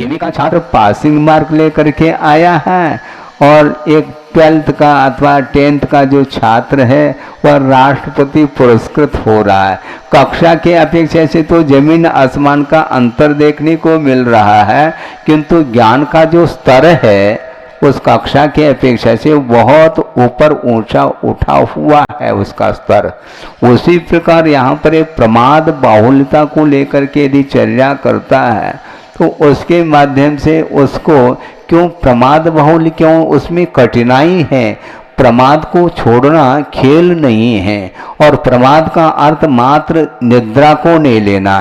12वीं का छात्र पासिंग मार्क लेकर के आया है और एक 12th का अथवा 10th का जो छात्र है वह राष्ट्रपति पुरस्कृत हो रहा है। कक्षा के अपेक्षा से तो जमीन आसमान का अंतर देखने को मिल रहा है, किंतु ज्ञान का जो स्तर है उस कक्षा के अपेक्षा से बहुत ऊपर ऊंचा उठा हुआ है उसका स्तर। उसी प्रकार यहाँ पर एक प्रमाद बाहुल्यता को लेकर के यदि चर्या करता है तो उसके माध्यम से उसको क्यों प्रमाद बाहुल्य, क्यों उसमें कठिनाई है। प्रमाद को छोड़ना खेल नहीं है और प्रमाद का अर्थ मात्र निद्रा को नहीं लेना,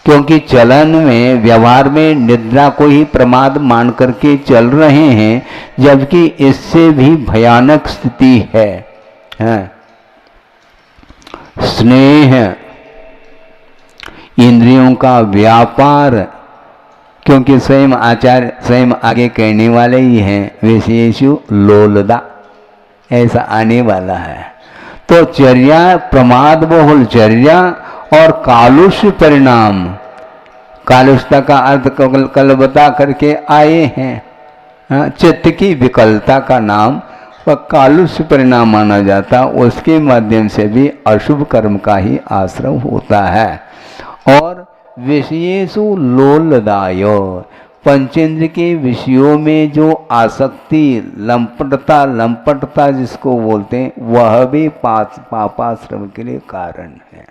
क्योंकि चलन में व्यवहार में निद्रा को ही प्रमाद मान करके चल रहे हैं, जबकि इससे भी भयानक स्थिति है। स्नेह, इंद्रियों का व्यापार, क्योंकि स्वयं आचार्य स्वयं आगे कहने वाले ही हैं विशेषु लोलदा, ऐसा आने वाला है। तो चर्या, प्रमाद बहुल चर्या और कालुष्य परिणाम, कालुष्यता का अर्थ कल बता करके आए हैं। चित्त की विकलता का नाम वह कालुष्य परिणाम माना जाता, उसके माध्यम से भी अशुभ कर्म का ही आश्रय होता है। और विषयेषु लोलदायो, पंचेंद्र के विषयों में जो आसक्ति, लंपटता जिसको बोलते हैं, वह भी पापाश्रम के लिए कारण है।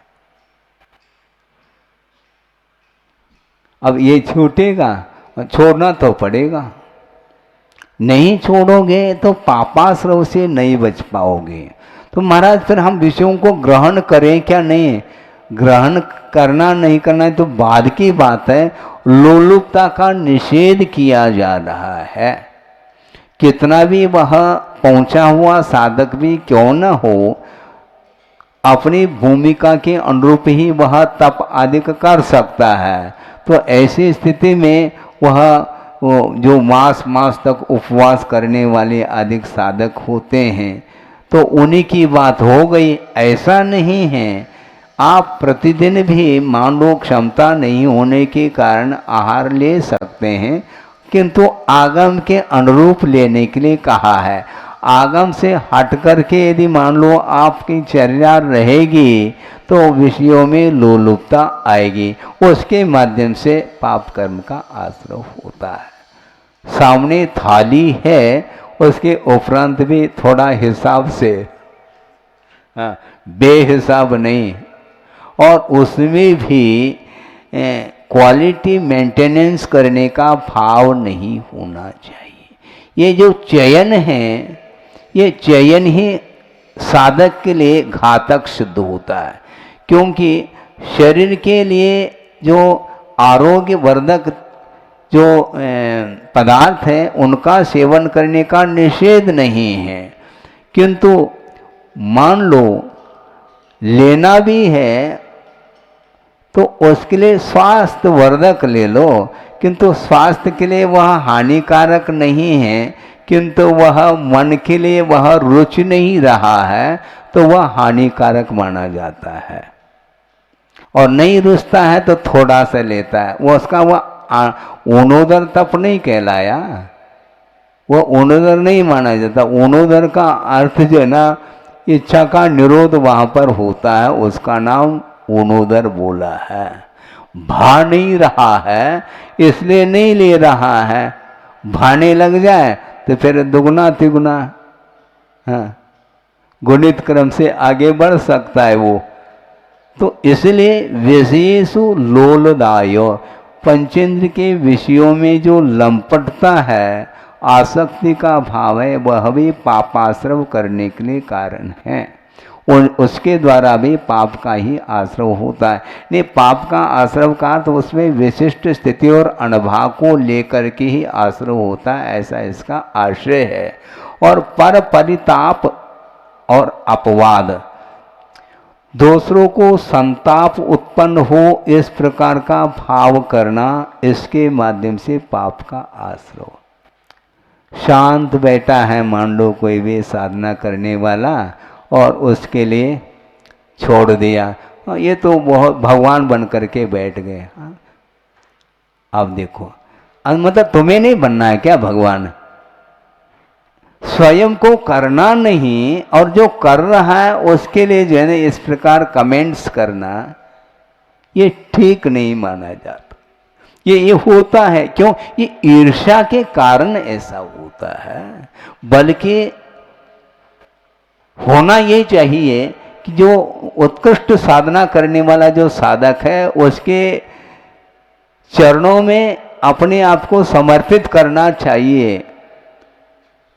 अब ये छूटेगा, छोड़ना तो पड़ेगा, नहीं छोड़ोगे तो पापाश्रम से नहीं बच पाओगे। तो महाराज फिर हम विषयों को ग्रहण करें क्या नहीं? ग्रहण करना नहीं करना है तो बाद की बात है। लोलुपता का निषेध किया जा रहा है। कितना भी वह पहुंचा हुआ साधक भी क्यों न हो, अपनी भूमिका के अनुरूप ही वह तप आदि कर सकता है। तो ऐसी स्थिति में वह जो मास तक उपवास करने वाले अधिक साधक होते हैं तो उन्हीं की बात हो गई। ऐसा नहीं है, आप प्रतिदिन भी मान लो क्षमता नहीं होने के कारण आहार ले सकते हैं, किंतु आगम के अनुरूप लेने के लिए कहा है। आगम से हट करके यदि मान लो आपकी चर्या रहेगी तो विषयों में लोलुपता आएगी, उसके माध्यम से पाप कर्म का आश्रय होता है। सामने थाली है, उसके उपरांत भी थोड़ा हिसाब से, बेहिसाब नहीं, और उसमें भी क्वालिटी मेंटेनेंस करने का भाव नहीं होना चाहिए। ये जो चयन है, ये चयन ही साधक के लिए घातक सिद्ध होता है, क्योंकि शरीर के लिए जो आरोग्य वर्धक जो पदार्थ हैं उनका सेवन करने का निषेध नहीं है, किंतु मान लो लेना भी है तो उसके लिए स्वास्थ्य वर्धक ले लो, किंतु स्वास्थ्य के लिए वह हानिकारक नहीं है, किंतु वह मन के लिए वह रुचि नहीं रहा है तो वह हानिकारक माना जाता है। और नहीं रुचता है तो थोड़ा सा लेता है, वो उसका वह ऊनोदर तप नहीं कहलाया, वो ऊनोदर नहीं माना जाता। ऊनोदर का अर्थ जो है ना, इच्छा का निरोध वहाँ पर होता है, उसका नाम ऊनोदर बोला है। भा नहीं रहा है इसलिए नहीं ले रहा है, भाने लग जाए तो फिर दुगना तिगुना गुणित क्रम से आगे बढ़ सकता है वो। तो इसलिए विशेषु लोलदायो, पंचेंद्र के विषयों में जो लंपटता है, आसक्ति का भाव है, वह भी पापाश्रय करने के लिए कारण है, और उसके द्वारा भी पाप का ही आश्रय होता है। नहीं, पाप का आश्रय का तो उसमें विशिष्ट स्थिति और अनुभव को लेकर के ही आश्रय होता है, ऐसा इसका आशय है। और पर परिताप और अपवाद, दूसरों को संताप उत्पन्न हो इस प्रकार का भाव करना, इसके माध्यम से पाप का आश्रय। शांत बैठा है मान लो कोई भी साधना करने वाला और उसके लिए छोड़ दिया, ये तो बहुत भगवान बन करके बैठ गए, अब देखो, मतलब तुम्हें नहीं बनना है क्या भगवान? स्वयं को करना नहीं, और जो कर रहा है उसके लिए जो है ना इस प्रकार कमेंट्स करना, ये ठीक नहीं माना जाता। ये होता है क्यों? ये ईर्ष्या के कारण ऐसा होता है। बल्कि होना ये चाहिए कि जो उत्कृष्ट साधना करने वाला जो साधक है उसके चरणों में अपने आप को समर्पित करना चाहिए।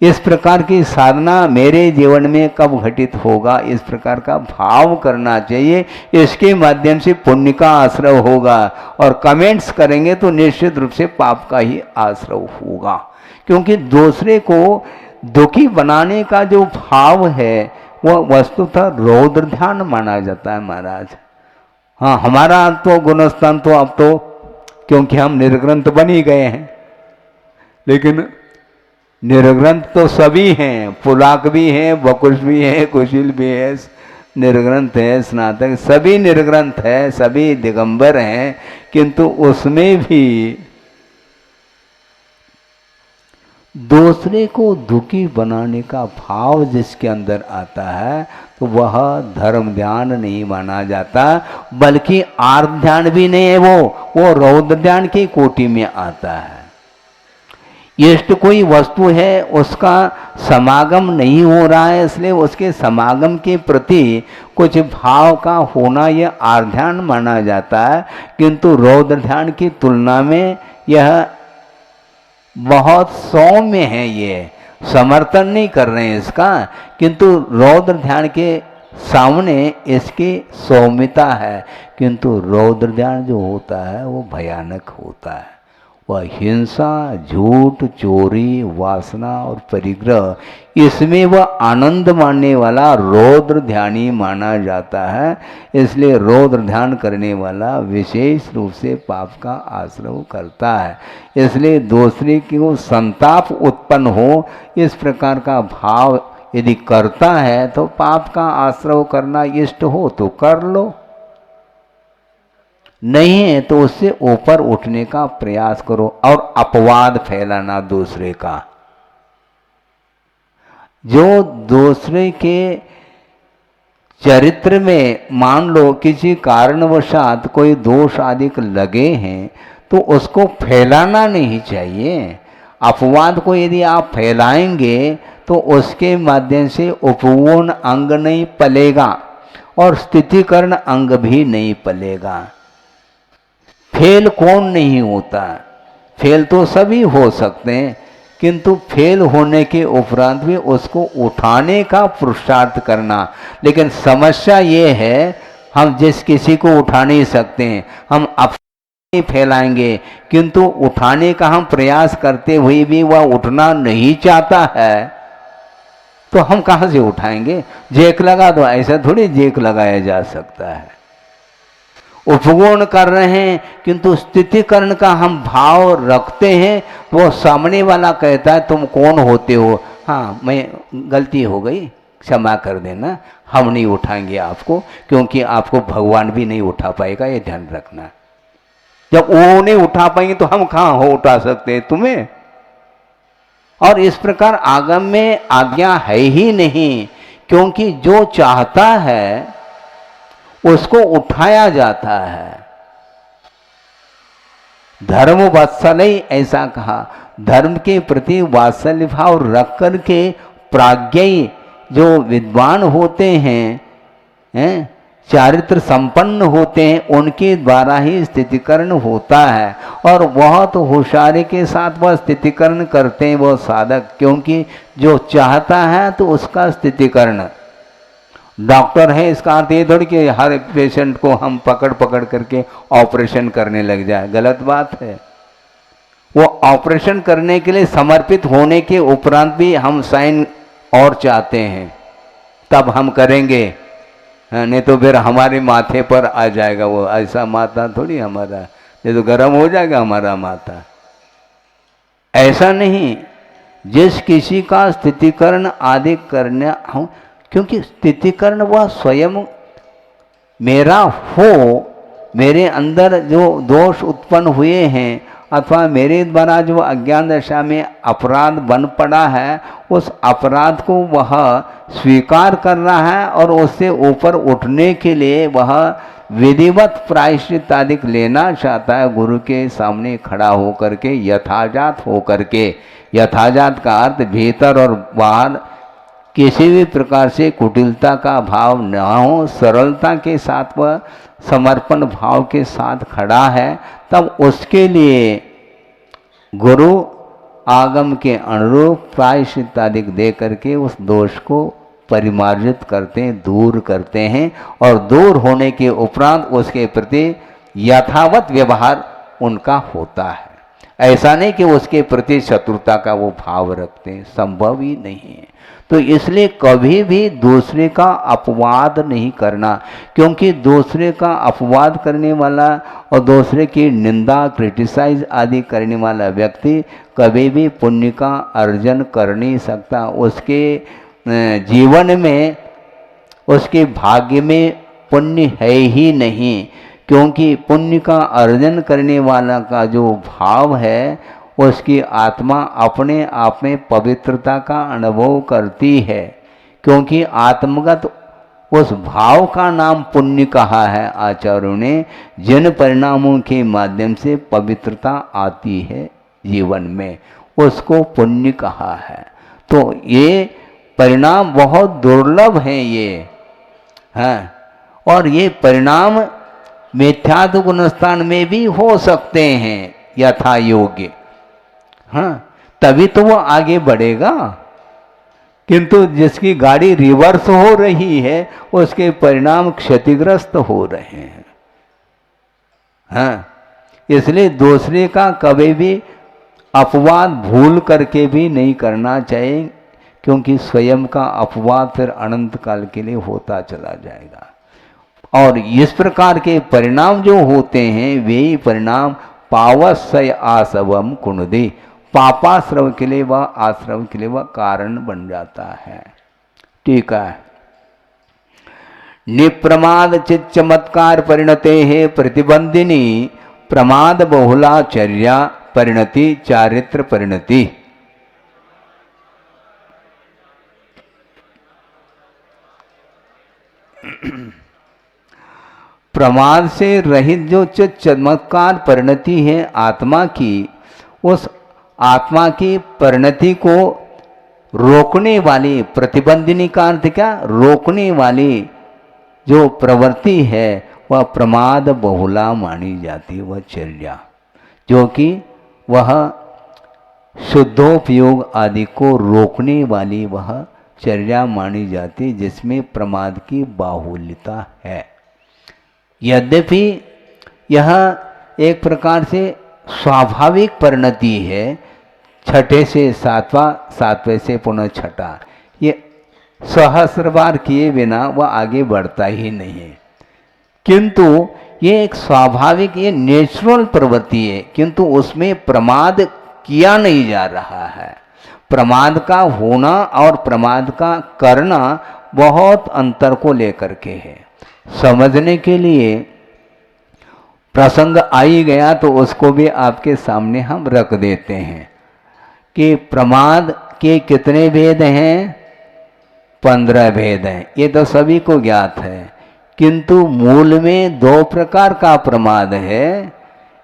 इस प्रकार की साधना मेरे जीवन में कब घटित होगा, इस प्रकार का भाव करना चाहिए। इसके माध्यम से पुण्य का आश्रय होगा, और कमेंट्स करेंगे तो निश्चित रूप से पाप का ही आश्रय होगा। क्योंकि दूसरे को दुखी बनाने का जो भाव है वह वस्तुतः रौद्र ध्यान माना जाता है महाराज। हाँ, हमारा तो गुणस्थान तो अब तो क्योंकि हम निर्ग्रंथ बन ही गए हैं, लेकिन निर्ग्रंथ तो सभी हैं, पुलाक भी हैं, बकुश भी है, कुशिल भी है, निर्ग्रंथ है, स्नातक, सभी निर्ग्रंथ है, सभी दिगंबर हैं। किंतु उसमें भी दूसरे को दुखी बनाने का भाव जिसके अंदर आता है तो वह धर्म ध्यान नहीं माना जाता, बल्कि आर्थ ध्यान भी नहीं है, वो रौद्र ध्यान की कोटि में आता है। इष्ट कोई वस्तु है, उसका समागम नहीं हो रहा है, इसलिए उसके समागम के प्रति कुछ भाव का होना यह आर्थ ध्यान माना जाता है। किंतु रौद्र ध्यान की तुलना में यह बहुत सौम्य है। ये समर्थन नहीं कर रहे हैं इसका, किंतु रौद्र ध्यान के सामने इसकी सौम्यता है। किंतु रौद्र ध्यान जो होता है वो भयानक होता है। वह हिंसा, झूठ, चोरी, वासना और परिग्रह, इसमें वह आनंद मानने वाला रौद्र ध्यानी माना जाता है। इसलिए रौद्र ध्यान करने वाला विशेष रूप से पाप का आश्रय करता है। इसलिए दूसरे को संताप उत्पन्न हो इस प्रकार का भाव यदि करता है तो पाप का आश्रय करना इष्ट हो तो कर लो, नहीं है तो उससे ऊपर उठने का प्रयास करो। और अपवाद फैलाना दूसरे का, जो दूसरे के चरित्र में मान लो किसी कारणवशात कोई दोष आदि लगे हैं तो उसको फैलाना नहीं चाहिए। अपवाद को यदि आप फैलाएंगे तो उसके माध्यम से उपगुण अंग नहीं पलेगा और स्थितिकरण अंग भी नहीं पलेगा। फेल कौन नहीं होता? फेल तो सभी हो सकते हैं, किंतु फेल होने के उपरांत भी उसको उठाने का पुरुषार्थ करना। लेकिन समस्या ये है, हम जिस किसी को उठा नहीं सकते हैं, हम अपने फैलाएंगे, किंतु उठाने का हम प्रयास करते हुए भी वह उठना नहीं चाहता है, तो हम कहाँ से उठाएंगे? जेक लगा दो, ऐसा थोड़ी जेक लगाया जा सकता है। उपगुण कर रहे हैं किंतु स्थितिकरण का हम भाव रखते हैं, वो सामने वाला कहता है तुम कौन होते हो? हाँ, मैं गलती हो गई, क्षमा कर देना, हम नहीं उठाएंगे आपको, क्योंकि आपको भगवान भी नहीं उठा पाएगा, ये ध्यान रखना। जब वो नहीं उठा पाएंगे तो हम कहाँ हो उठा सकते हैं तुम्हें? और इस प्रकार आगम में आज्ञा है ही नहीं, क्योंकि जो चाहता है उसको उठाया जाता है। धर्म वात्सल्य ऐसा कहा, धर्म के प्रति वात्सल्य भाव रख करके प्राज्ञ जो विद्वान होते हैं, चारित्र संपन्न होते हैं, उनके द्वारा ही स्थितिकरण होता है। और बहुत होशियारी के साथ वह स्थितिकरण करते हैं वो साधक, क्योंकि जो चाहता है तो उसका स्थितिकरण। डॉक्टर है इसका अर्थ ये थोड़ी कि हर पेशेंट को हम पकड़ पकड़ करके ऑपरेशन करने लग जाए, गलत बात है। वो ऑपरेशन करने के लिए समर्पित होने के उपरांत भी हम साइन और चाहते हैं, तब हम करेंगे, नहीं तो फिर हमारे माथे पर आ जाएगा वो। ऐसा माथा थोड़ी हमारा, ये तो गर्म हो जाएगा हमारा माथा। ऐसा नहीं, जिस किसी का स्थितिकरण आदि करना हो, क्योंकि स्थितिकरण वह स्वयं मेरा हो, मेरे अंदर जो दोष उत्पन्न हुए हैं अथवा मेरे द्वारा जो अज्ञान दशा में अपराध बन पड़ा है, उस अपराध को वह स्वीकार कर रहा है और उससे ऊपर उठने के लिए वह विधिवत प्रायश्चित आदि लेना चाहता है, गुरु के सामने खड़ा होकर के, यथाजात होकर के। यथाजात का अर्थ भीतर और बाहर किसी भी प्रकार से कुटिलता का भाव न हो, सरलता के साथ वह समर्पण भाव के साथ खड़ा है, तब उसके लिए गुरु आगम के अनुरूप प्रायश्चित आदि दे करके उस दोष को परिमार्जित करते हैं, दूर करते हैं, और दूर होने के उपरांत उसके प्रति यथावत व्यवहार उनका होता है। ऐसा नहीं कि उसके प्रति शत्रुता का वो भाव रखते हैं, संभव ही नहीं है। तो इसलिए कभी भी दूसरे का अपवाद नहीं करना, क्योंकि दूसरे का अपवाद करने वाला और दूसरे की निंदा, क्रिटिसाइज आदि करने वाला व्यक्ति कभी भी पुण्य का अर्जन कर नहीं सकता। उसके जीवन में, उसके भाग्य में पुण्य है ही नहीं, क्योंकि पुण्य का अर्जन करने वाला का जो भाव है, उसकी आत्मा अपने आप में पवित्रता का अनुभव करती है, क्योंकि आत्मगत उस भाव का नाम पुण्य कहा है आचार्यों ने, जिन परिणामों के माध्यम से पवित्रता आती है जीवन में, उसको पुण्य कहा है। तो ये परिणाम बहुत दुर्लभ हैं ये, हैं, और ये परिणाम मिथ्यात्व गुणस्थान में भी हो सकते हैं यथा योग्य, हाँ, तभी तो वो आगे बढ़ेगा। किंतु जिसकी गाड़ी रिवर्स हो रही है, उसके परिणाम क्षतिग्रस्त हो रहे हैं, हाँ। इसलिए दूसरे का कभी भी अपवाद भूल करके भी नहीं करना चाहिए, क्योंकि स्वयं का अपवाद फिर अनंत काल के लिए होता चला जाएगा। और इस प्रकार के परिणाम जो होते हैं, वे ही परिणाम पावस्य आसवम कुणुदि, पापाश्रव के लिए वह, आश्रव के लिए वह कारण बन जाता है। ठीक है। निप्रमाद चित चमत्कार परिणते है प्रतिबंधिनी, प्रमाद बहुलाचर्या परिणति चारित्र परिणति। प्रमाद से रहित जो चमत्कार परिणति है आत्मा की, उस आत्मा की परिणति को रोकने वाली, प्रतिबंधिनी का अर्थ क्या, रोकने वाली जो प्रवृत्ति है, वह प्रमाद बहुला मानी जाती है, वह चर्या, जो कि वह शुद्धोपयोग आदि को रोकने वाली वह चर्या मानी जाती, जिसमें प्रमाद की बाहुल्यता है। यद्यपि यह एक प्रकार से स्वाभाविक परिणति है, छठे से सातवां, सातवें से पुनः छठा, ये सहस्र बार किए बिना वह आगे बढ़ता ही नहीं है। किंतु ये एक स्वाभाविक, ये नेचुरल प्रवृत्ति है, किंतु उसमें प्रमाद किया नहीं जा रहा है। प्रमाद का होना और प्रमाद का करना बहुत अंतर को लेकर के है। समझने के लिए प्रसंग आ ही गया तो उसको भी आपके सामने हम रख देते हैं कि प्रमाद के कितने भेद हैं, 15 भेद हैं। ये तो सभी को ज्ञात है, किंतु मूल में 2 प्रकार का प्रमाद है,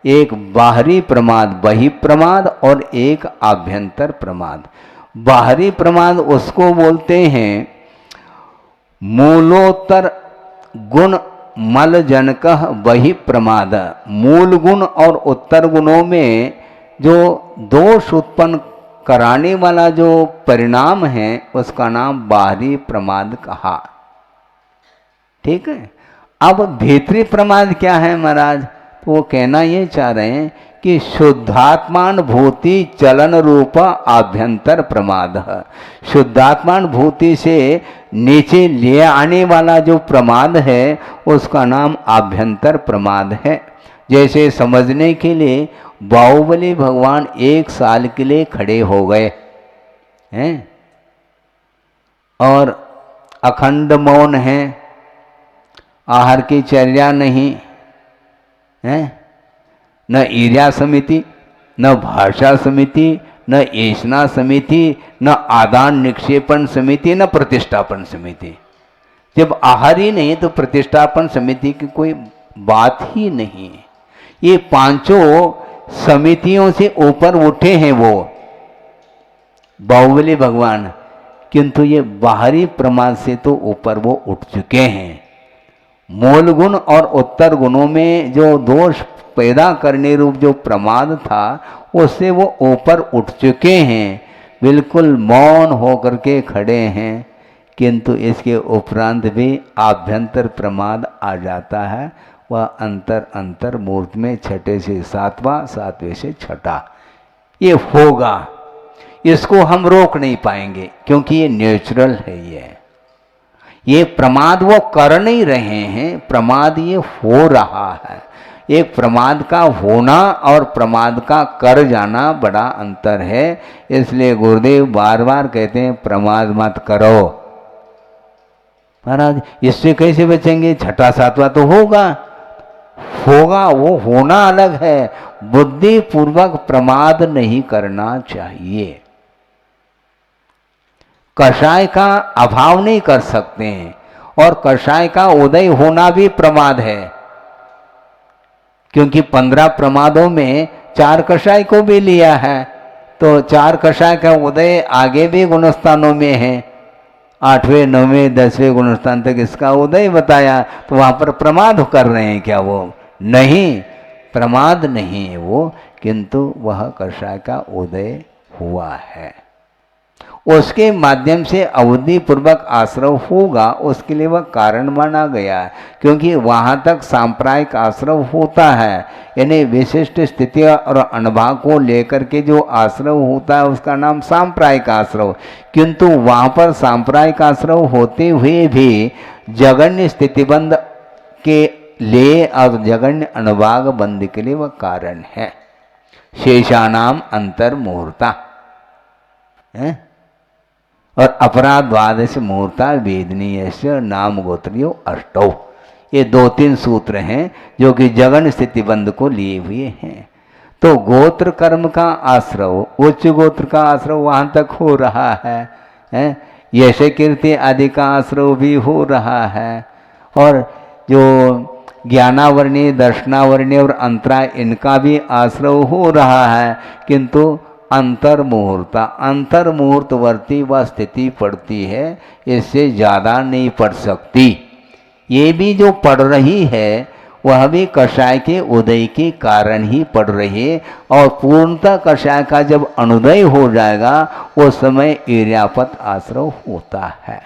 एक बाहरी प्रमाद बहिप्रमाद और एक आभ्यंतर प्रमाद। बाहरी प्रमाद उसको बोलते हैं मूलोत्तर गुण मल जनकः बहिप्रमाद। मूल गुण और उत्तर गुणों में जो दोष उत्पन्न कराने वाला जो परिणाम है, उसका नाम बाहरी प्रमाद कहा। ठीक है। अब भीतरी प्रमाद क्या है महाराज, तो वो कहना ये चाह रहे हैं कि शुद्धात्मान भूति चलन रूप आभ्यंतर प्रमाद। शुद्धात्मान भूति से नीचे ले आने वाला जो प्रमाद है, उसका नाम आभ्यंतर प्रमाद है। जैसे समझने के लिए बाहुबली भगवान 1 साल के लिए खड़े हो गए हैं और अखंड मौन हैं, आहार की चर्या नहीं है, न ईर्ष्या समिति, न भाषा समिति, न ऐसना समिति, न आदान निक्षेपण समिति, न प्रतिष्ठापन समिति। जब आहार ही नहीं तो प्रतिष्ठापन समिति की कोई बात ही नहीं है। ये पांचों समितियों से ऊपर उठे हैं वो बाहुबली भगवान, किंतु ये बाहरी प्रमाद से तो ऊपर वो उठ चुके हैं। मूल गुण और उत्तर गुणों में जो दोष पैदा करने रूप जो प्रमाद था उससे वो ऊपर उठ चुके हैं, बिल्कुल मौन होकर के खड़े हैं। किंतु इसके उपरांत भी आभ्यंतर प्रमाद आ जाता है, वह अंतर मूर्त में छठे से सातवां, सातवें से छठा ये होगा। इसको हम रोक नहीं पाएंगे क्योंकि ये नेचुरल है। ये प्रमाद वो कर नहीं रहे हैं, प्रमाद ये हो रहा है। एक प्रमाद का होना और प्रमाद का कर जाना बड़ा अंतर है। इसलिए गुरुदेव बार बार कहते हैं प्रमाद मत करो। महाराज इससे कैसे बचेंगे? छठा सातवां तो होगा, वो होना अलग है। बुद्धि पूर्वक प्रमाद नहीं करना चाहिए। कषाय का अभाव नहीं कर सकते हैं, और कषाय का उदय होना भी प्रमाद है, क्योंकि 15 प्रमादों में 4 कषाय को भी लिया है। तो 4 कषाय का उदय आगे भी गुणस्थानों में है, 8वें 9वें 10वें गुणस्थान तक इसका उदय बताया। तो वहां पर प्रमाद कर रहे हैं क्या? वो नहीं, प्रमाद नहीं है वो, किंतु वह कषाय का उदय हुआ है। उसके माध्यम से अवधि पूर्वक आश्रव होगा, उसके लिए वह कारण माना गया है। क्योंकि वहां तक सांप्रायिक आश्रव होता है, यानी विशिष्ट स्थिति और अनुभव को लेकर के जो आश्रव होता है उसका नाम सांप्रायिक आश्रव। किंतु वहां पर सांप्रायिक आश्रव होते हुए भी जगन्य स्थितिबंध के लिए और जगन्य अनुभाग बंद के लिए वह कारण है। शेषानाम अंतर मुहूर्ता है, और अपराध द्वादश मुहूर्ता वेदनीय नाम गोत्रियो अष्टौ। ये 2-3 सूत्र हैं जो कि जगन स्थिति बंध को लिए हुए हैं। तो गोत्र कर्म का आश्रव, उच्च गोत्र का आश्रव वहां तक हो रहा है, यश कीर्ति आदि का आश्रव भी हो रहा है, और जो ज्ञानावर्णीय, दर्शनावर्णीय और अंतराय इनका भी आश्रव हो रहा है। किंतु अंतर मुहूर्तवर्ती वह स्थिति पड़ती है, इससे ज़्यादा नहीं पड़ सकती। ये भी जो पड़ रही है वह भी कषाय के उदय के कारण ही पड़ रही है, और पूर्णतः कषाय का जब अनुदय हो जाएगा उस समय ईर्यापत आश्रव होता है।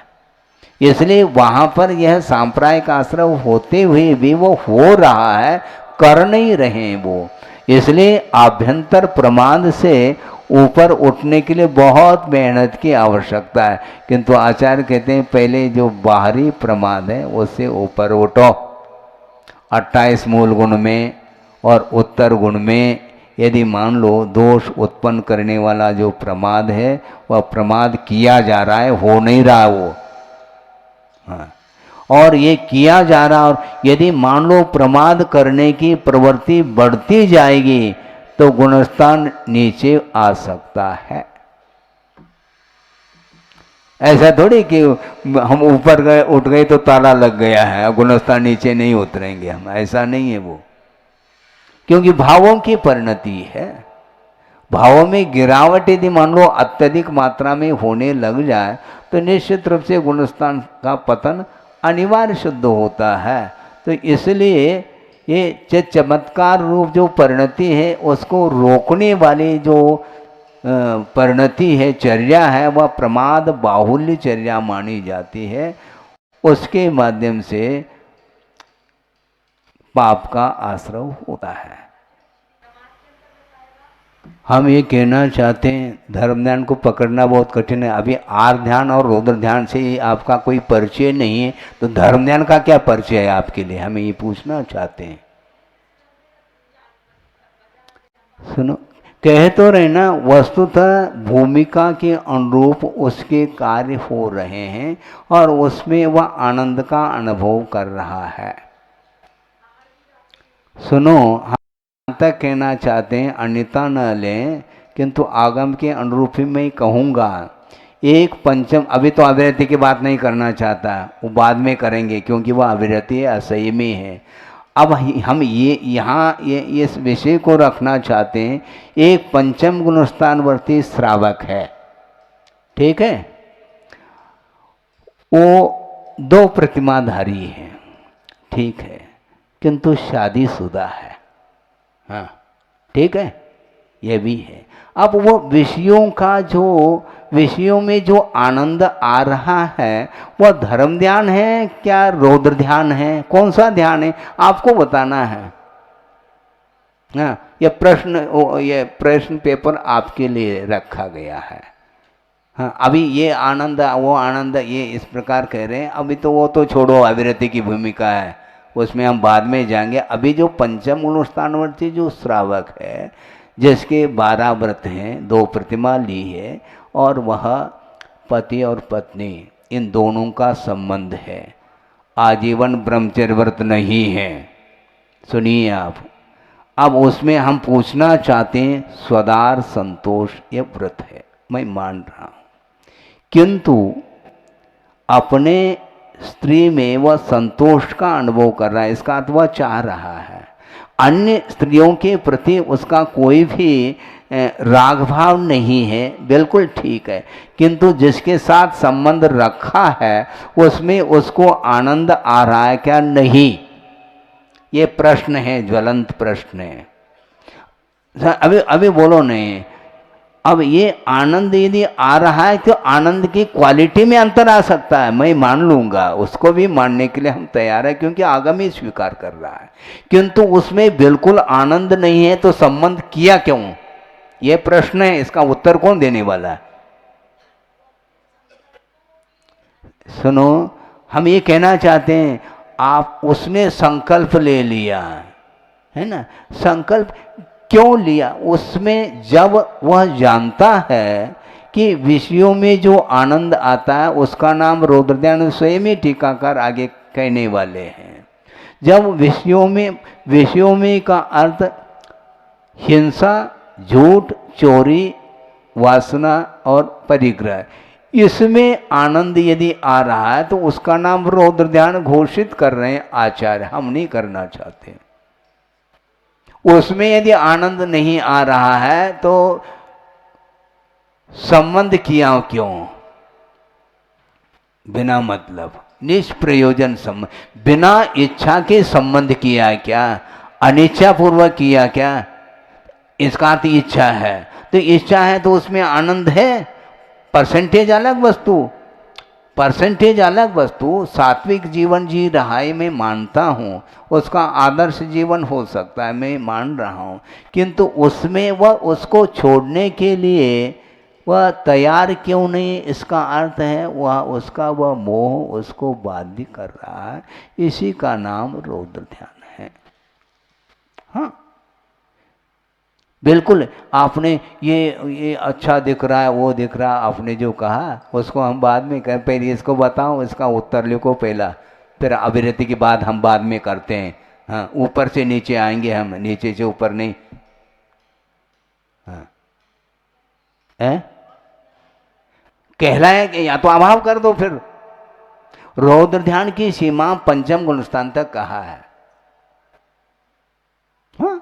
इसलिए वहाँ पर यह सांप्रायिक आश्रव होते हुए भी वो हो रहा है, कर नहीं रहे वो। इसलिए आभ्यंतर प्रमाद से ऊपर उठने के लिए बहुत मेहनत की आवश्यकता है। किंतु आचार्य कहते हैं पहले जो बाहरी प्रमाद है उससे ऊपर उठो। 28 मूल गुण में और उत्तर गुण में यदि मान लो दोष उत्पन्न करने वाला जो प्रमाद है वह प्रमाद किया जा रहा है, हो नहीं रहा वो, हाँ, और ये किया जा रहा, और यदि मान लो प्रमाद करने की प्रवृत्ति बढ़ती जाएगी तो गुणस्थान नीचे आ सकता है। ऐसा थोड़ी कि हम ऊपर गए, उठ गए तो ताला लग गया है, गुणस्थान नीचे नहीं उतरेंगे हम, ऐसा नहीं है वो। क्योंकि भावों की परिणति है। भावों में गिरावट यदि मान लो अत्यधिक मात्रा में होने लग जाए तो निश्चित रूप से गुणस्थान का पतन अनिवार्य सिद्ध होता है। तो इसलिए ये चमत्कार रूप जो परिणति है उसको रोकने वाली जो परिणति है, चर्या है, वह प्रमाद बाहुल्य चर्या मानी जाती है। उसके माध्यम से पाप का आश्रव होता है। हम ये कहना चाहते हैं धर्म ध्यान को पकड़ना बहुत कठिन है। अभी आर ध्यान और रुद्र ध्यान से आपका कोई परिचय नहीं है, तो धर्म ध्यान का क्या परिचय है आपके लिए, हमें ये पूछना चाहते हैं। सुनो, कह तो रहे ना, वस्तुतः भूमिका के अनुरूप उसके कार्य हो रहे हैं और उसमें वह आनंद का अनुभव कर रहा है। सुनो, तक कहना चाहते हैं अन्यथा न लें, किंतु आगम के अनुरूप ही मैं कहूँगा। एक पंचम, अभी तो अविरति की बात नहीं करना चाहता, वो बाद में करेंगे क्योंकि वह अविरति असंयमी है। अब हम ये यहाँ ये इस विषय को रखना चाहते हैं। एक पंचम गुणस्थानवर्ती श्रावक है, ठीक है, वो 2 प्रतिमाधारी है, ठीक है, किंतु शादीशुदा है, हाँ ठीक है, ये भी है। अब वो विषयों में जो आनंद आ रहा है वह धर्म ध्यान है क्या रौद्र ध्यान है, कौन सा ध्यान है आपको बताना है। हाँ, ये प्रश्न पेपर आपके लिए रखा गया है। हाँ, अभी ये आनंद वो आनंद ये इस प्रकार कह रहे हैं, अभी तो वो तो छोड़ो, अविरति की भूमिका है, उसमें हम बाद में जाएंगे। अभी जो पंचम गुणस्थानवर्ती जो श्रावक है, जिसके 12 व्रत हैं, 2 प्रतिमा ली है, और वह पति और पत्नी इन दोनों का संबंध है, आजीवन ब्रह्मचर्य व्रत नहीं है। सुनिए आप, अब उसमें हम पूछना चाहते हैं, स्वदार संतोष ये व्रत है, मैं मान रहा हूँ, किंतु अपने स्त्री में वह संतोष का अनुभव कर रहा है, इसका अर्थ वह चाह रहा है। अन्य स्त्रियों के प्रति उसका कोई भी राग भाव नहीं है, बिल्कुल ठीक है, किंतु जिसके साथ संबंध रखा है उसमें उसको आनंद आ रहा है क्या नहीं, ये प्रश्न है, ज्वलंत प्रश्न है। अभी बोलो नहीं। अब ये आनंद यदि आ रहा है तो आनंद की क्वालिटी में अंतर आ सकता है, मैं मान लूँगा, उसको भी मानने के लिए हम तैयार है, क्योंकि आगम ही स्वीकार कर रहा है, किंतु उसमें बिल्कुल आनंद नहीं है तो संबंध किया क्यों, ये प्रश्न है, इसका उत्तर कौन देने वाला है। सुनो, हम ये कहना चाहते हैं, आप उसने संकल्प ले लिया है ना, संकल्प क्यों लिया, उसमें जब वह जानता है कि विषयों में जो आनंद आता है उसका नाम रौद्र ध्यान, स्वयं ही टीकाकार आगे कहने वाले हैं। जब विषयों में का अर्थ हिंसा, झूठ, चोरी, वासना और परिग्रह, इसमें आनंद यदि आ रहा है तो उसका नाम रौद्र ध्यान घोषित कर रहे हैं आचार्य, हम नहीं करना चाहते। उसमें यदि आनंद नहीं आ रहा है तो संबंध किया क्यों, बिना मतलब, निष्प्रयोजन संबंध, बिना इच्छा के संबंध किया क्या, अनिच्छा पूर्वक किया क्या, इसका अर्थ इच्छा है, तो इच्छा है तो उसमें आनंद है, परसेंटेज अलग वस्तु, सात्विक जीवन जी रहा है, मैं मानता हूँ, उसका आदर्श जीवन हो सकता है, मैं मान रहा हूँ, किंतु उसमें वह उसको छोड़ने के लिए वह तैयार क्यों नहीं, इसका अर्थ है वह मोह उसको बाध्य कर रहा है, इसी का नाम रौद्र ध्यान है। हाँ बिल्कुल, आपने ये अच्छा दिख रहा है, वो दिख रहा, आपने जो कहा उसको हम बाद में कर, पहले इसको बताओ, इसका उत्तर लिखो पहला, फिर अविरति की बात हम बाद में करते हैं। हाँ, ऊपर से नीचे आएंगे हम, नीचे से ऊपर नहीं। हाँ कहलाए कि या तो अभाव कर दो, फिर रौद्र ध्यान की सीमा पंचम गुणस्थान तक कहा है। हाँ,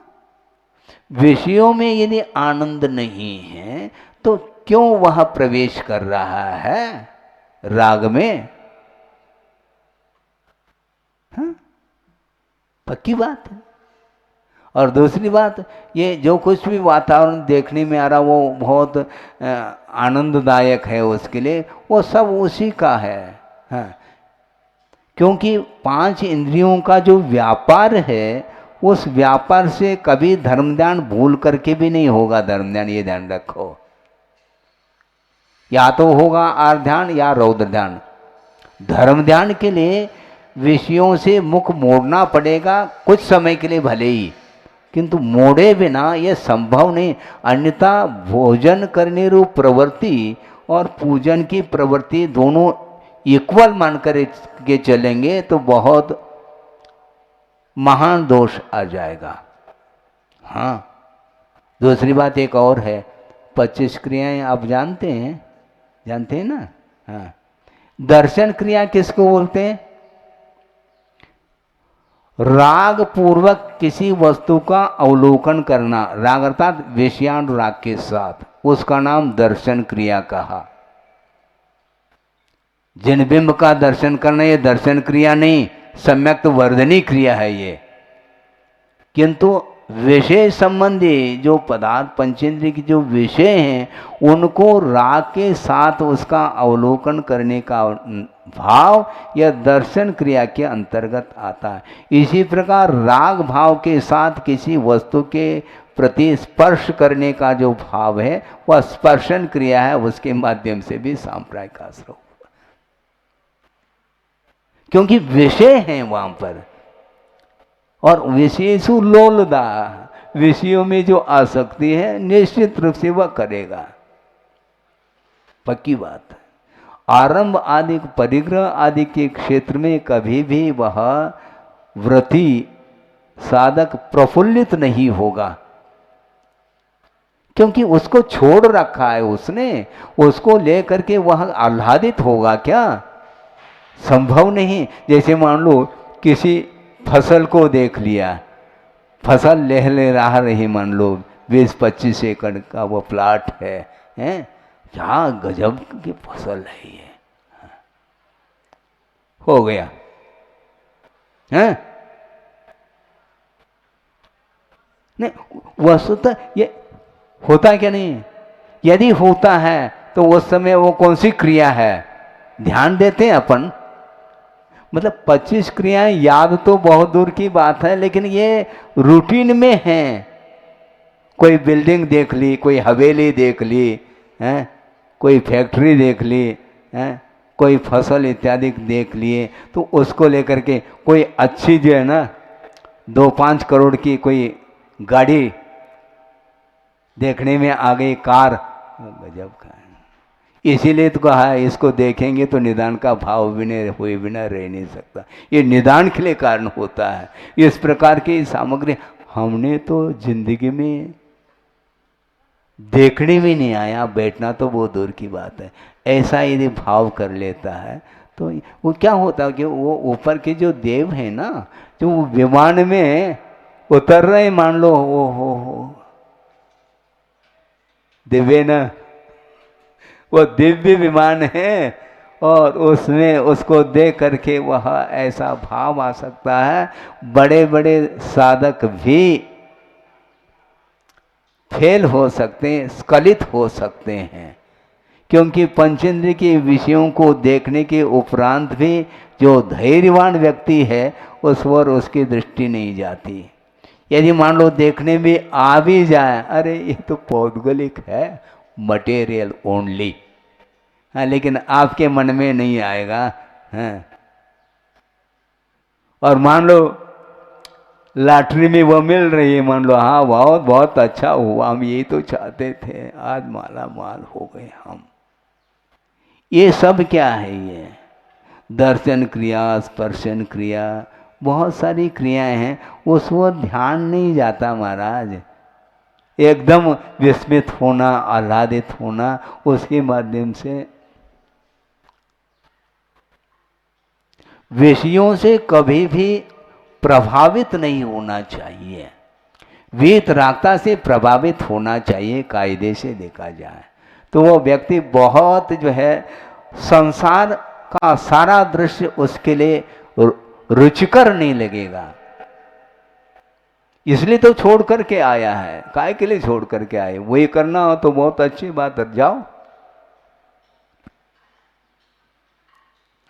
विषयों में यदि आनंद नहीं है तो क्यों वह प्रवेश कर रहा है राग में। हाँ? पक्की बात है। और दूसरी बात, ये जो कुछ भी वातावरण देखने में आ रहा वो बहुत आनंददायक है उसके लिए, वो सब उसी का है। हाँ, क्योंकि 5 इंद्रियों का जो व्यापार है उस व्यापार से कभी धर्म ध्यान भूल करके भी नहीं होगा। धर्म ध्यान, ये ध्यान रखो, या तो होगा आर ध्यान या रौद्र ध्यान। धर्म ध्यान के लिए विषयों से मुख मोड़ना पड़ेगा कुछ समय के लिए भले ही, किंतु मोड़े बिना यह संभव नहीं। अन्यथा भोजन करने रूप प्रवृत्ति और पूजन की प्रवृत्ति दोनों इक्वल मान कर के चलेंगे तो बहुत महान दोष आ जाएगा। हाँ, दूसरी बात एक और है, 25 क्रियाएं आप जानते हैं ना? हाँ, दर्शन क्रिया किसको बोलते हैं? राग पूर्वक किसी वस्तु का अवलोकन करना, राग अर्थात विषयानुराग के साथ, उसका नाम दर्शन क्रिया कहा। जिन बिंब का दर्शन करना ये दर्शन क्रिया नहीं, सम्यक्त वर्धनी क्रिया है ये। किंतु विषय संबंधी जो पदार्थ पंचेंद्रिय की जो विषय हैं उनको राग के साथ उसका अवलोकन करने का भाव यह दर्शन क्रिया के अंतर्गत आता है। इसी प्रकार राग भाव के साथ किसी वस्तु के प्रति स्पर्श करने का जो भाव है वह स्पर्शन क्रिया है, उसके माध्यम से भी सांप्रदायिक आश्रय, क्योंकि विषय हैं वहां पर। और विशेषु लोलदा, विषयों में जो आसक्ति है निश्चित रूप से वह करेगा, पक्की बात है। आरंभ आदि परिग्रह आदि के क्षेत्र में कभी भी वह व्रति साधक प्रफुल्लित नहीं होगा, क्योंकि उसको छोड़ रखा है उसने, उसको लेकर के वह आह्लादित होगा क्या? संभव नहीं। जैसे मान लो किसी फसल को देख लिया, फसल ले रही, मान लो 20-25 एकड़ का वो प्लाट है, क्या गजब की फसल है ये, हो गया है? नहीं, वस्तुतः ये होता क्या नहीं? यदि होता है तो उस समय वो कौन सी क्रिया है? ध्यान देते हैं अपन, मतलब 25 क्रियाएं याद तो बहुत दूर की बात है, लेकिन ये रूटीन में है। कोई बिल्डिंग देख ली, कोई हवेली देख ली, कोई फैक्ट्री देख ली, कोई फसल इत्यादि देख लिए, तो उसको लेकर के कोई अच्छी जो है ना 2-5 करोड़ की कोई गाड़ी देखने में आ गई, कार, गजब का है। इसीलिए तो कहा है इसको देखेंगे तो निदान का भाव हुए बिना रह नहीं सकता। ये निदान के लिए कारण होता है। इस प्रकार की सामग्री हमने तो जिंदगी में देखने में नहीं आया, बैठना तो बहुत दूर की बात है। ऐसा यदि भाव कर लेता है तो वो क्या होता है कि वो ऊपर के जो देव है ना, जो विमान में उतर रहे, मान लो हो दिव्य ना, वो दिव्य विमान है, और उसमें उसको देख करके वह ऐसा भाव आ सकता है, बड़े बड़े साधक भी फेल हो सकते हैं, स्खलित हो सकते हैं, क्योंकि पंचेंद्रिय के विषयों को देखने के उपरांत भी जो धैर्यवान व्यक्ति है उस पर उसकी दृष्टि नहीं जाती। यदि मान लो देखने में आ भी जाए, अरे ये तो भौगोलिक है, मटेरियल ओनली, लेकिन आपके मन में नहीं आएगा। और मान लो लॉटरी में वो मिल रही है, मान लो हाँ बहुत बहुत अच्छा हुआ, हम यही तो चाहते थे, आज माला माल हो गए हम। ये सब क्या है? ये दर्शन क्रिया, स्पर्शन क्रिया, बहुत सारी क्रियाएं हैं, उस वो ध्यान नहीं जाता महाराज। एकदम विस्मित होना, आह्लादित होना, उसके माध्यम से विषयों से कभी भी प्रभावित नहीं होना चाहिए। वीतरागता से प्रभावित होना चाहिए। कायदे से देखा जाए तो वो व्यक्ति बहुत जो है संसार का सारा दृश्य उसके लिए रुचिकर नहीं लगेगा। इसलिए तो छोड़ करके आया है। काय के लिए छोड़ करके आए? वही करना हो तो बहुत अच्छी बात है, जाओ।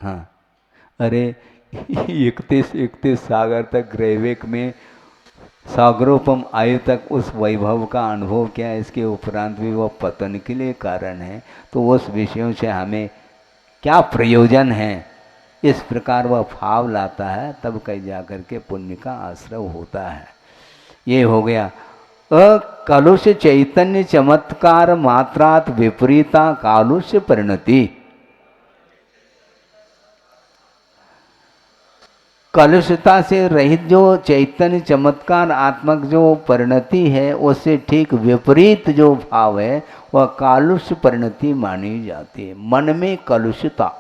हाँ, अरे 31 सागर तक ग्रैविक में सागरोपम आयु तक उस वैभव का अनुभव किया, इसके उपरांत भी वह पतन के लिए कारण है, तो उस विषयों से हमें क्या प्रयोजन है? इस प्रकार वह भाव लाता है, तब कहीं जाकर के पुण्य का आश्रय होता है। ये हो गया अकालुष्य चैतन्य चमत्कार मात्रात विपरीता कालुष्य परिणति। कलुषता से रहित जो चैतन्य चमत्कार आत्मक जो परिणति है, उससे ठीक विपरीत जो भाव है वह कालुष परिणति मानी जाती है। मन में कलुषता,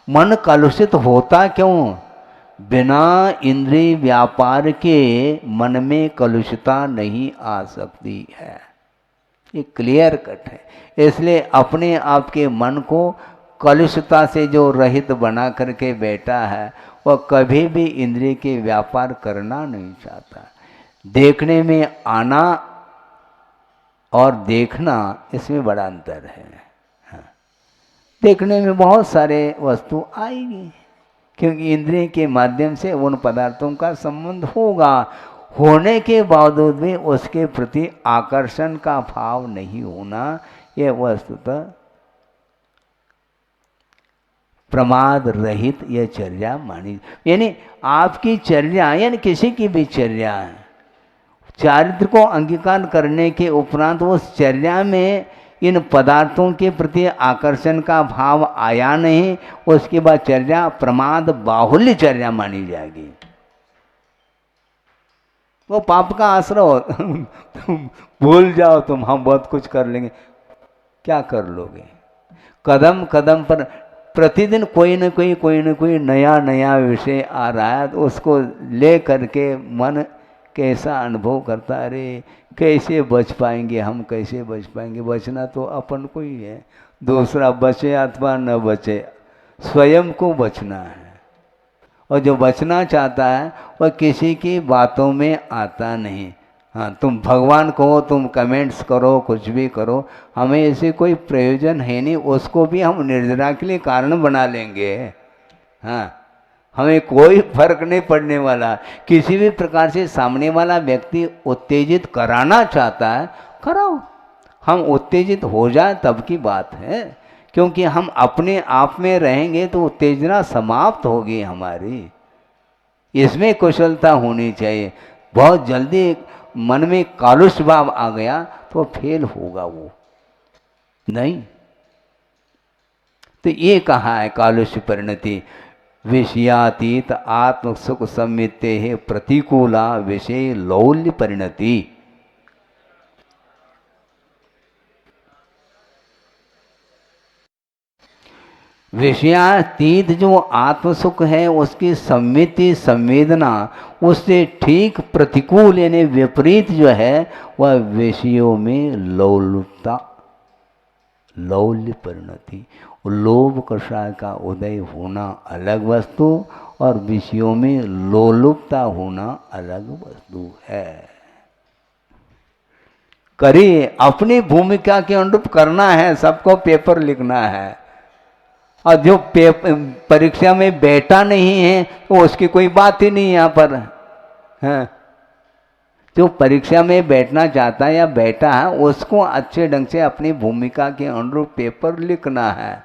मन कलुषित होता क्यों? बिना इंद्रिय व्यापार के मन में कलुषता नहीं आ सकती है, ये क्लियर कट है। इसलिए अपने आप के मन को कलुषता से जो रहित बना करके बैठा है वह कभी भी इंद्रिय के व्यापार करना नहीं चाहता। देखने में आना और देखना, इसमें बड़ा अंतर है। हाँ। देखने में बहुत सारे वस्तु आएगी क्योंकि इंद्रिय के माध्यम से उन पदार्थों का संबंध होगा, होने के बावजूद भी उसके प्रति आकर्षण का भाव नहीं होना, यह वस्तुतः प्रमाद रहित यह चर्या मानी। यानी आपकी चर्या, यानी किसी की भी चर्या, चारित्र को अंगीकार करने के उपरांत उस चर्या में इन पदार्थों के प्रति आकर्षण का भाव आया नहीं, उसके बाद चर्या प्रमाद बाहुल्य चर्या मानी जाएगी। वो पाप का आश्रय हो। तुम भूल जाओ, तुम हम बहुत कुछ कर लेंगे, क्या कर लोगे? कदम कदम पर प्रतिदिन कोई न कोई नया नया विषय आ रहा है, तो उसको ले करके मन कैसा अनुभव करता, अरे कैसे बच पाएंगे हम, कैसे बच पाएंगे? बचना तो अपन को ही है, दूसरा बचे अथवा न बचे, स्वयं को बचना है। और जो बचना चाहता है वह किसी की बातों में आता नहीं। हाँ, तुम भगवान कहो, तुम कमेंट्स करो, कुछ भी करो, हमें ऐसे कोई प्रयोजन है नहीं, उसको भी हम निर्जरा के लिए कारण बना लेंगे। हाँ, हमें कोई फर्क नहीं पड़ने वाला। किसी भी प्रकार से सामने वाला व्यक्ति उत्तेजित कराना चाहता है, कराओ, हम उत्तेजित हो जाए तब की बात है, क्योंकि हम अपने आप में रहेंगे तो उत्तेजना समाप्त होगी हमारी। इसमें कुशलता होनी चाहिए। बहुत जल्दी मन में कालुष भाव आ गया तो फेल होगा वो नहीं। तो ये कहा है कालुष परिणति, विषयातीत आत्म सुख सम्मिते है प्रतिकूला विषय लौल्य परिणति। विषयातीत जो आत्मसुख है उसकी सम्मिति संवेदना उससे ठीक प्रतिकूल यानी विपरीत जो है वह विषयों में लौलुपता, लौल्य परिणति। लोभ कषाय का उदय होना अलग वस्तु और विषयों में लोलुपता होना अलग वस्तु है। करिए, अपनी भूमिका के अनुरूप करना है, सबको पेपर लिखना है। और जो परीक्षा में बैठा नहीं है तो उसकी कोई बात ही नहीं यहाँ पर है। जो परीक्षा में बैठना चाहता है या बैठा है उसको अच्छे ढंग से अपनी भूमिका के अनुरूप पेपर लिखना है।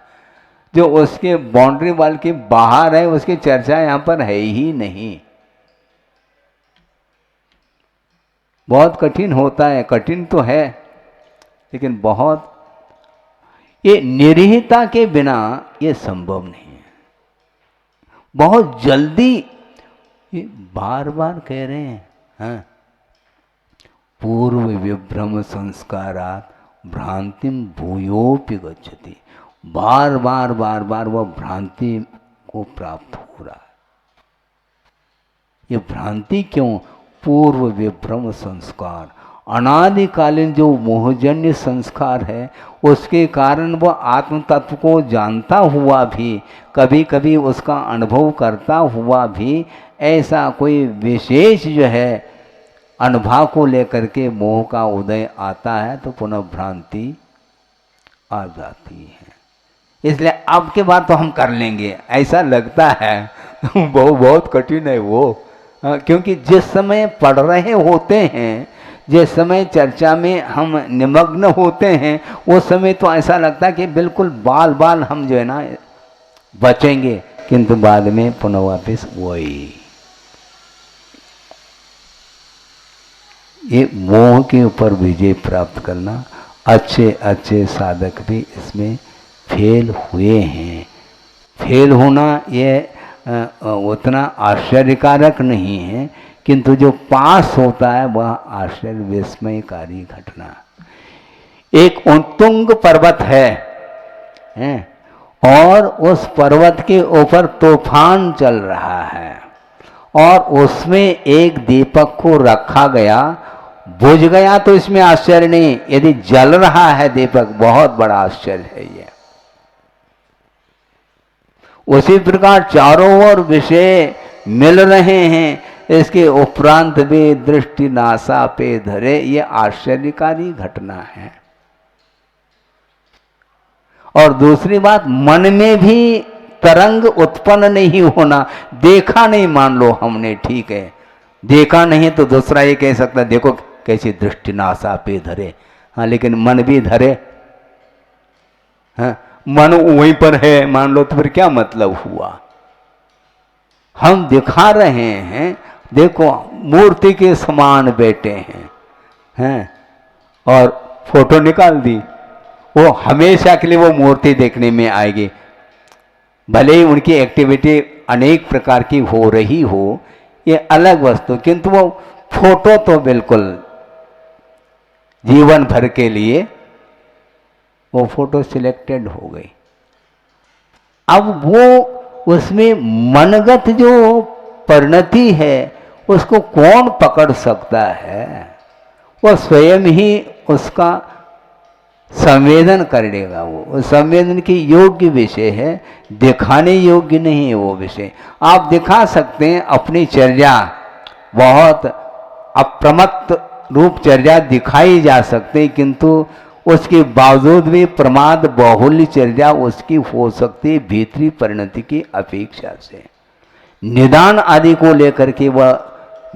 जो उसके बाउंड्री वाल के बाहर है उसकी चर्चा यहाँ पर है ही नहीं। बहुत कठिन होता है, कठिन तो है लेकिन बहुत, ये निरीहता के बिना ये संभव नहीं है। बहुत जल्दी ये बार बार कह रहे हैं, हाँ, पूर्व विभ्रम संस्कारात् भ्रांतिम भूयोपि गच्छति। बार बार बार बार वह भ्रांति को प्राप्त हो रहा है। ये भ्रांति क्यों? पूर्व विभ्रम संस्कार, अनादिकालीन जो मोहजन्य संस्कार है उसके कारण वह आत्म तत्व को जानता हुआ भी, कभी कभी उसका अनुभव करता हुआ भी ऐसा कोई विशेष जो है अनुभव को लेकर के मोह का उदय आता है तो पुनः भ्रांति आ जाती है। इसलिए अब के बाद तो हम कर लेंगे ऐसा लगता है। बहुत कठिन है वो, क्योंकि जिस समय पढ़ रहे होते हैं, जिस समय चर्चा में हम निमग्न होते हैं उस समय तो ऐसा लगता है कि बिल्कुल बाल बाल हम जो है ना बचेंगे, किंतु बाद में पुनः वापिस वही। ये मोह के ऊपर विजय प्राप्त करना, अच्छे अच्छे साधक भी इसमें फेल हुए हैं। फेल होना ये उतना आश्चर्यकारक नहीं है, किंतु जो पास होता है वह आश्चर्य विस्मयकारी घटना। एक उत्तुंग पर्वत है और उस पर्वत के ऊपर तूफान चल रहा है और उसमें एक दीपक को रखा गया, बुझ गया तो इसमें आश्चर्य नहीं, यदि जल रहा है दीपक बहुत बड़ा आश्चर्य है ये। उसी प्रकार चारों ओर विषय मिल रहे हैं, इसके उपरांत भी दृष्टि नासा पे धरे, ये आश्चर्यकारी घटना है। और दूसरी बात, मन में भी तरंग उत्पन्न नहीं होना। देखा नहीं, मान लो हमने, ठीक है, देखा नहीं तो दूसरा ये कह सकता देखो कैसी दृष्टि नासा पे धरे, हाँ, लेकिन मन भी धरे, हाँ, मन वहीं पर है मान लो, तो फिर क्या मतलब हुआ। हम दिखा रहे हैं, देखो मूर्ति के समान बैठे हैं और फोटो निकाल दी, वो हमेशा के लिए वो मूर्ति देखने में आएगी, भले ही उनकी एक्टिविटी अनेक प्रकार की हो रही हो, ये अलग वस्तु, किंतु वो फोटो तो बिल्कुल जीवन भर के लिए वो फोटो सिलेक्टेड हो गई। अब वो उसमें मनगत जो परिणति है उसको कौन पकड़ सकता है, वो स्वयं ही उसका संवेदन कर लेगा। वो संवेदन की योग्य विषय है, दिखाने योग्य नहीं है वो विषय। आप दिखा सकते हैं अपनी चर्या, बहुत अप्रमत्त रूपचर्या दिखाई जा सकते, किंतु उसके बावजूद भी प्रमाद बाहुल्य चर्या उसकी हो सकती भीतरी परिणति की अपेक्षा से। निदान आदि को लेकर के वह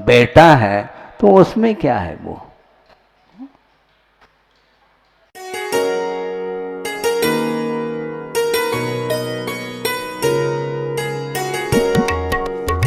बैठा है तो उसमें क्या है, वो